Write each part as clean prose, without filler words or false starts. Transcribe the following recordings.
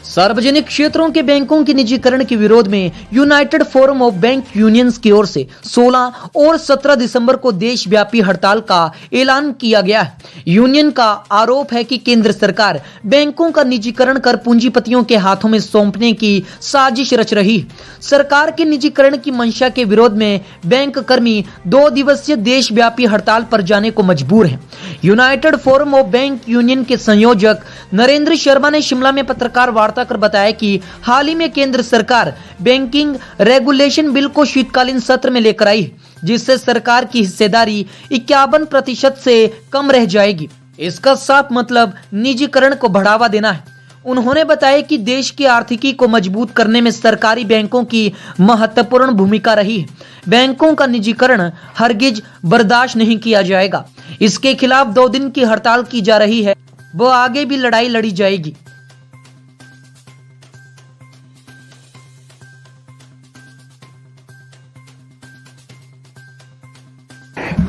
सार्वजनिक क्षेत्रों के बैंकों के निजीकरण के विरोध में United forum of Bank unions की ओर से 16 और 17 दिसंबर को देशव्यापी हड़ताल का ऐलान किया गया है। यूनियन का आरोप है कि केंद्र सरकार बैंकों का निजीकरण कर पूंजीपतियों के हाथों में सौंपने की साजिश रच रही है। सरकार के निजीकरण की मंशा के विरोध में बैंक कर्मी 2 दिवसीय देशव्यापी हड़ताल पर जाने को मजबूर हैं। United forum of bank union के संयोजक नरेंद्र शर्मा ने शिमला में पत्रकार वार्ता कर बताया कि हाल ही में केंद्र सरकार बैंकिंग रेगुलेशन बिल को शीतकालीन सत्र में लेकर आई, जिससे सरकार की हिस्सेदारी 51% से कम रह जाएगी। इसका साफ मतलब निजीकरण को बढ़ावा देना है। उन्होंने बताया कि देश की आर्थिकी को मजबूत करने में सरकारी बैंकों की महत्वपूर्ण भूमिका रही है। बैंकों का निजीकरण हरगिज बर्दाश्त नहीं किया जाएगा। इसके खिलाफ 2 दिन की हड़ताल की जा रही है, वो आगे भी लड़ाई लड़ी जाएगी।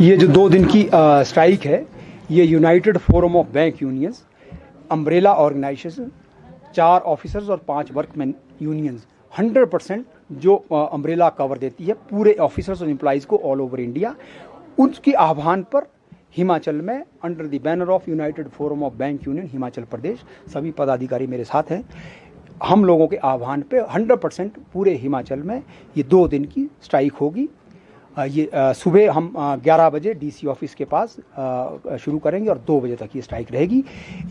ये जो 2 दिन की स्ट्राइक है, ये United forum of Bank Unions, umbrella organisation, 4 officers और 5 वर्कमैन यूनियंस 100% जो अम्ब्रेला कवर देती है पूरे ऑफिसर्स और एम्प्लॉइज़ को ऑल ओवर इंडिया, उसके आह्वान पर हिमाचल में under the banner of united forum of bank union Himachal Pradesh, सभी पदाधिकारी मेरे साथ हैं। हम लोगों के आह्वान पे 100% पूरे हिमाचल में ये 2 दिन की स्ट्राइक होगी। ये सुबह हम 11 बजे डीसी ऑफिस के पास शुरू करेंगे और 2 बजे तक ये स्ट्राइक रहेगी।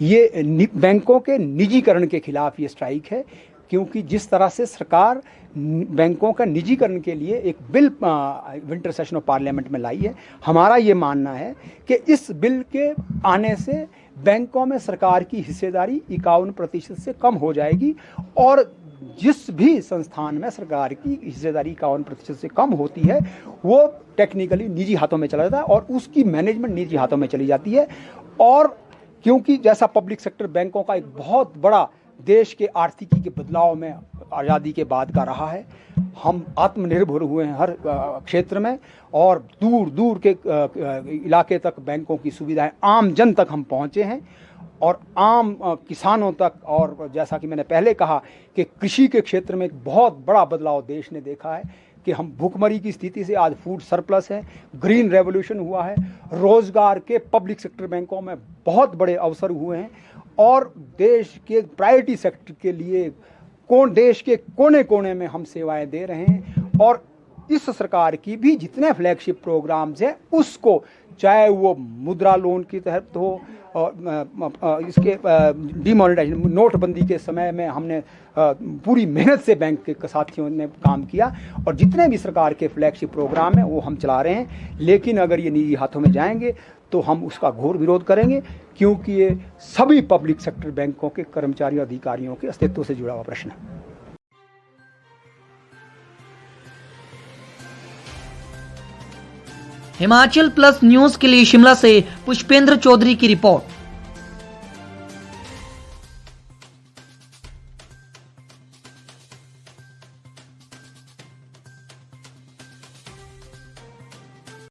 ये बैंकों के निजीकरण के खिलाफ ये स्ट्राइक है, क्योंकि जिस तरह से सरकार बैंकों का निजीकरण के लिए एक bill winter session of parliament में लाई है, हमारा ये मानना है कि इस बिल के आने से बैंकों में सरकार की हिस्सेदारी 51% से कम हो जाएगी और जिस भी संस्थान में सरकार की हिस्सेदारी 51% से कम होती है वो टेक्निकली निजी हाथों में चला जाता है और उसकी मैनेजमेंट निजी हाथों में चली जाती है। और क्योंकि जैसा पब्लिक सेक्टर बैंकों का एक बहुत बड़ा देश के आर्थिकी के बदलाव में आज़ादी के बाद का रहा है, हम आत्मनिर्भर हुए हैं हर क्षेत्र में और दूर दूर के इलाके तक बैंकों की सुविधाएं आम जन तक हम पहुंचे हैं और आम किसानों तक। और जैसा कि मैंने पहले कहा कि कृषि के क्षेत्र में एक बहुत बड़ा बदलाव देश ने देखा है कि हम भूखमरी की स्थिति से आज फूड सरप्लस है, ग्रीन रेवोल्यूशन हुआ है, रोजगार के पब्लिक सेक्टर बैंकों में बहुत बड़े अवसर हुए हैं और देश के प्रायोरिटी सेक्टर के लिए देश के कोने कोने में हम सेवाएं दे रहे हैं। और इस सरकार की भी जितने फ्लैगशिप प्रोग्राम्स हैं उसको, चाहे वो मुद्रा लोन के तहत हो और इसके डिमोनेटाइजेशन नोटबंदी के समय में हमने पूरी मेहनत से बैंक के साथियों ने काम किया और जितने भी सरकार के फ्लैगशिप प्रोग्राम हैं वो हम चला रहे हैं। लेकिन अगर ये निजी हाथों में जाएंगे तो हम उसका घोर विरोध करेंगे, क्योंकि ये सभी पब्लिक सेक्टर बैंकों के कर्मचारियों अधिकारियों के अस्तित्व से जुड़ा हुआ प्रश्न है। हिमाचल प्लस न्यूज के लिए शिमला से पुष्पेंद्र चौधरी की रिपोर्ट।